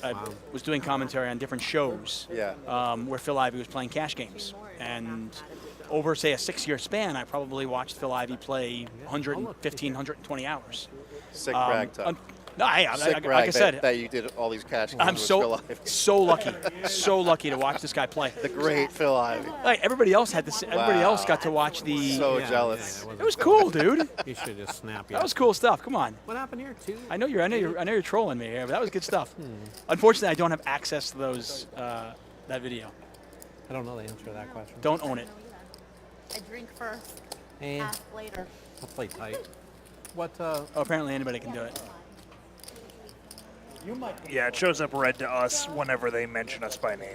I was doing commentary on different shows where Phil Ivey was playing cash games. And over, say, a 6-year span, I probably watched Phil Ivey play 115, 120 hours. Sick brag time. No, Sick brag like I said, that you did all these cash games I'm with Phil Ivey. so lucky to watch this guy play. The great Phil Ivey. Like everybody else had this. Everybody else got to watch the. So jealous. It was cool, dude. You should just snap. That was cool stuff. Come on. What happened here, too? I know you're trolling me here, but that was good stuff. Unfortunately, I don't have access to those that video. I don't know the answer to that question. Don't own it. I drink first, And half later. I'll play tight. What? Oh, apparently anybody can do it. Yeah, it shows up red to us whenever they mention us by name.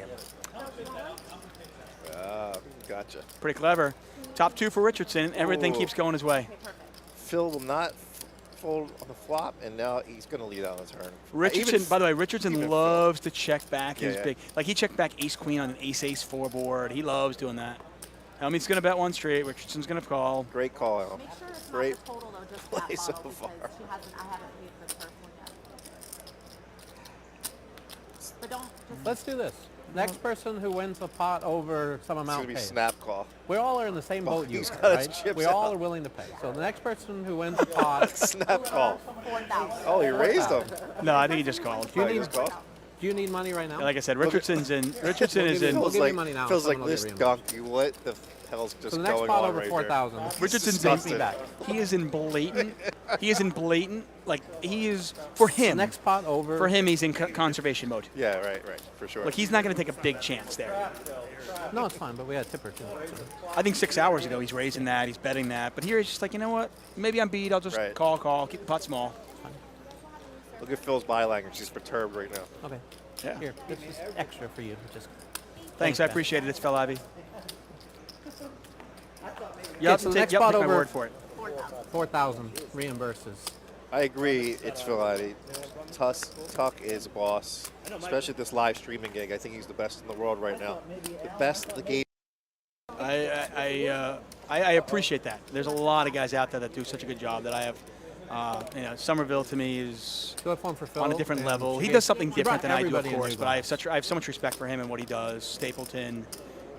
Gotcha. Pretty clever. Top 2 for Richardson. Everything keeps going his way. Phil will not fold on the flop, and now he's going to lead on the turn. Richardson, by the way, Richardson loves to check back his Yeah. big. Like he checked back ace-queen on an ace-ace 4 board. He loves doing that. Hellmuth's going to bet one straight. Richardson's going to call. Great call, Al. Make sure it's Great not the total, though, just play that so bottle, far. because I haven't paid for the first one yet. But don't just Let's do this. Next person who wins a pot over some It's amount going to be pays. snap call. We all are in the same boat, you he's are, got his right? chips We all out. are willing to pay. So the next person who wins a pot, Snap call. 4,000. Oh, he raised him. No, I think he just called. do you Oh, he need, just called. do you need money right now? Like I said, Richardson is in. We'll give you money now, Feels like someone will this get donkey. What the hell's just So the next going pot on over right 4,000. Richardson's Disgusting. in back. He is in blatant. Like he is for him. Next pot over. For him, he's in conservation mode. Yeah, right, for sure. Like he's not going to take a big chance there. No, it's fine, but we had a tipper too. So. I think 6 hours ago he's raising that, he's betting that, but here he's just like, you know what? Maybe I'm beat. I'll just Right. call, keep the pot small. Look at Phil's body language. He's perturbed right now. Okay. Yeah. Here, this is extra for you. Just Thanks, I Ben. appreciate it. It's Phil Ivey. Yeah, so the next take spot my over- word for it. 4,000 reimburses. I agree. It's Phil Ivey. Tuck is a boss, especially this live streaming gig. I think he's the best in the world right now. The best the game. I appreciate that. There's a lot of guys out there that do such a good job that I have. Somerville to me is Do have one for Phil. on a different and level. He she does gave- something he different brought than I do, of everybody a course, new but I box. have so much respect for him and what he does. Stapleton.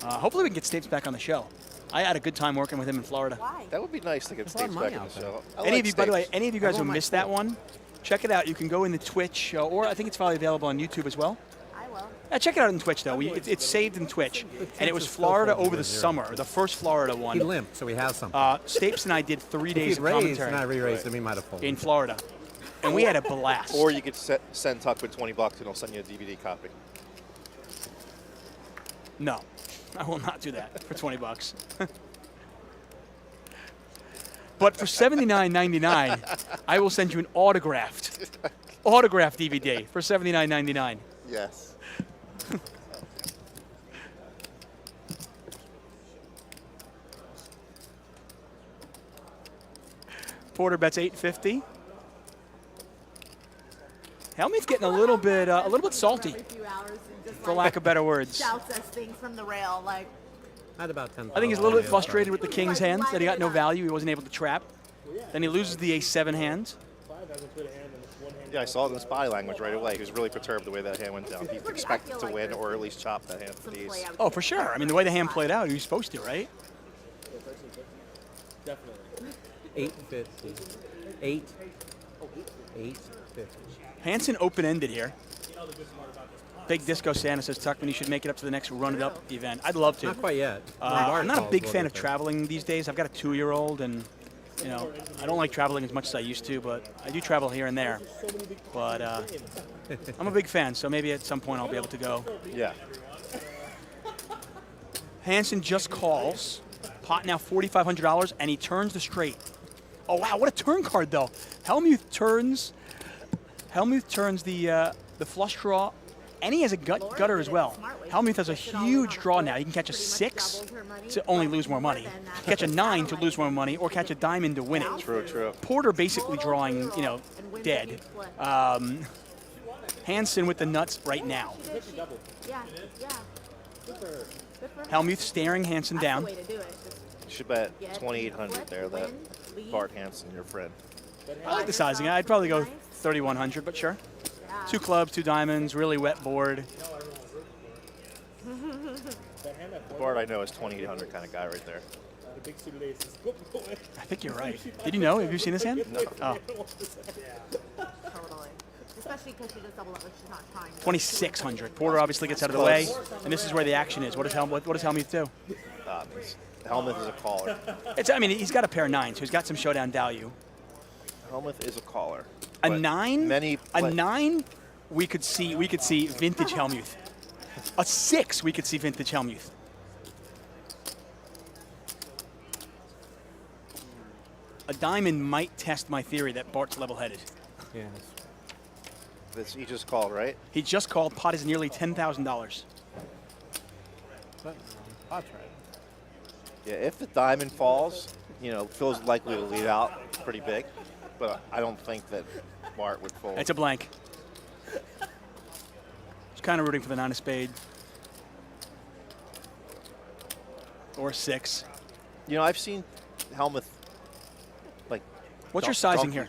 Hopefully we can get Stapes back on the show. I had a good time working with him in Florida. Why? That would be nice to get There's a lot of Stapes money back in out the there. show. I Any like of you, by the way, Stapes. any of you guys who Everyone missed might that one, check it out. You can go in the Twitch, or I think it's probably available on YouTube as well. I will. Check it out on Twitch, though. It's saved in Twitch. And it was Florida over the summer, the first Florida He one. limped, so he has something. Stapes and I did 3 if days he'd of raised and I commentary re-raised him, he might have folded. in Florida. And we had a blast. Or you could send Tuck with $20 and he'll send you a DVD copy. No, I will not do that for $20. But for $79.99, I will send you an autographed DVD for $79.99. Yes. Porter bets 850. Hellmuth's getting a little bit salty, Every few hours and just for lack of better words. shouts us things from the rail, like, I had about 10. I think he's a little bit frustrated with the king's hands, that he got no value, he wasn't able to trap. Then he loses the ace-7 hand. Yeah, I saw it in his body language right away. He was really perturbed the way that hand went down. He expected to win or at least chop that hand for these. Oh, for sure. I mean, the way the hand played out, he was supposed to, right? 850. 850. Hansen open-ended here. Big Disco Santa says, Tuckman, you should make it up to the next Run It Up event. I'd love to. Not quite yet. I'm not a big fan of traveling these days. I've got a 2-year-old, and I don't like traveling as much as I used to, but I do travel here and there. But I'm a big fan, so maybe at some point I'll be able to go. Yeah. Hansen just calls. Pot now $4,500, and he turns the straight. Oh wow, what a turn card though! Hellmuth turns the flush draw, and he has a gutter as well. Hellmuth has a huge draw now. He can catch a 6 to only lose more money, catch a 9 to lose more money, or catch a diamond to win it. True. Porter basically drawing, dead. Hansen with the nuts right now. yeah. Hellmuth staring Hansen down. Way to do it. You should bet 2,800 there. That Bart Hansen, your friend. I like the sizing. I'd probably go 3,100, but sure. Yeah. 2 clubs, 2 diamonds, really wet board. The board I know is 2,800 kind of guy right there. I think you're right. Did you know? Have you seen this hand? No. Oh, Totally. Especially because she just double up. She's not trying. 2,600. Porter obviously gets out of the way, and this is where the action is. What does Hellmuth do? Hellmuth is a caller. I mean, he's got a pair of 9s, so he's got some showdown value. Hellmuth is a caller. A but 9? Many A 9? We could see vintage Hellmuth. A 6? We could see vintage Hellmuth. A diamond might test my theory that Bart's level-headed. Yes. He just called, right? He just called. Pot is nearly $10,000. But, pot's right. Yeah, if the diamond falls, you know, Phil's likely to lead out pretty big, but I don't think that Bart would fold. It's a blank. Just kind of rooting for the 9 of spade. Or 6. You know, I've seen Hellmuth, like... What's your sizing here?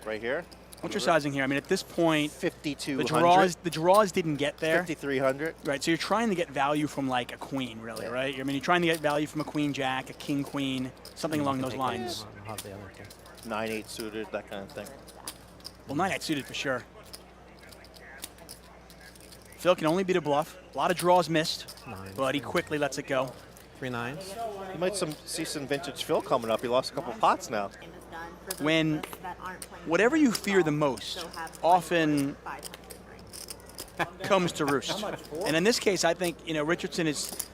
Right here. What's your sizing here? I mean, at this point, 5,200. the draws didn't get there. 5,300. Right, so you're trying to get value from like a queen, really, Yeah. right? I mean, you're trying to get value from a queen jack, a king queen, something along those lines. I'll have the other two. 9-8 suited, that kind of thing. Well, 9-8 suited for sure. Phil can only beat a bluff. A lot of draws missed, but he quickly lets it go. 3 9s. You might see some vintage Phil coming up. He lost a couple pots now. When whatever you fear the most often comes to roost. And in this case, I think, you know, Richardson is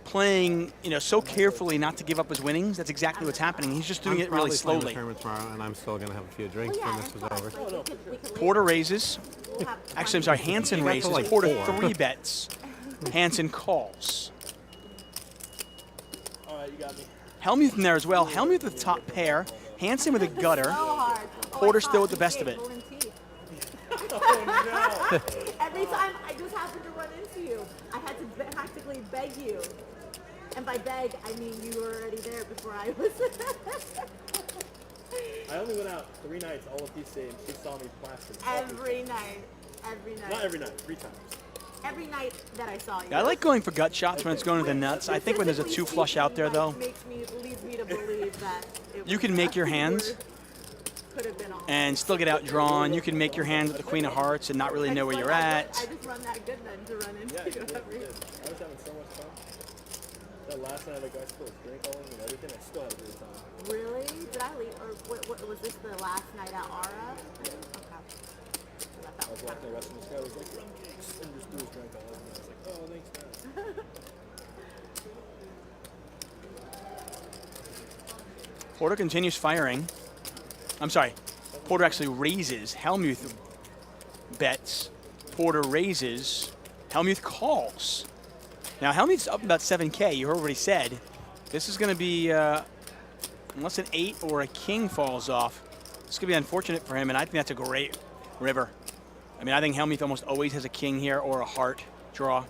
playing, you know, so carefully not to give up his winnings. That's exactly what's happening. He's just doing it really slowly. Tournament tomorrow, and I'm still going to have a few drinks when this is over. Porter raises. Actually, I'm sorry, Hansen raises. like Porter 4. 3 bets. Hansen calls. All right, you got me. Hellmuth in there as well. Hellmuth with top pair. Hansen with a gutter. Porter still with the best of it. Every time I just happened to run into you, I had to practically beg you. And by beg, I mean you were already there before I was. I only went out 3 nights, all of these days. She saw me plastered. Every night. Every night. Not every night, 3 times. Every night that I saw you. I like going for gut shots when it's going to the nuts. I think when there's a 2 flush out there, though, leads me to believe that you can make your hands and still get outdrawn. You can make your hand with the Queen of Hearts and not really know where you're at. I just run that good then to run into Yeah, you did. every. I was having so much fun. That last night, the guy spilled drink all and everything. I still had a great time. Really? Did I leave? Or what, was this the last night at Aura? Okay. I was walking the rest of this guy was like, rum cakes, and just threw his drink all over me. I was like, oh, thanks, man. Porter continues firing. I'm sorry. Porter actually raises. Hellmuth bets. Porter raises. Hellmuth calls. Now, Hellmuth's up about 7K. You heard what he said. This is going to be, unless an 8 or a king falls off, this could be unfortunate for him, and I think that's a great river. I mean, I think Hellmuth almost always has a king here or a heart draw.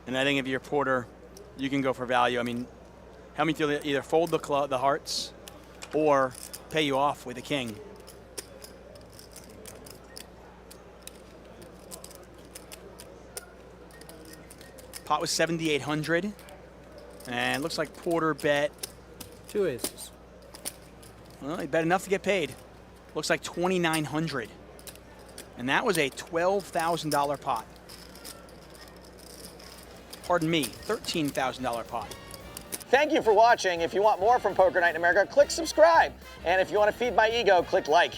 And I think if you're Porter, you can go for value. I mean, Hellmuth will either fold the hearts or pay you off with a king. Pot was 7,800, and it looks like Porter bet. 2 aces. Well, he bet enough to get paid. Looks like 2,900, and that was a $12,000 pot. Pardon me, $13,000 pot. Thank you for watching. If you want more from Poker Night in America, click subscribe. And if you want to feed my ego, click like.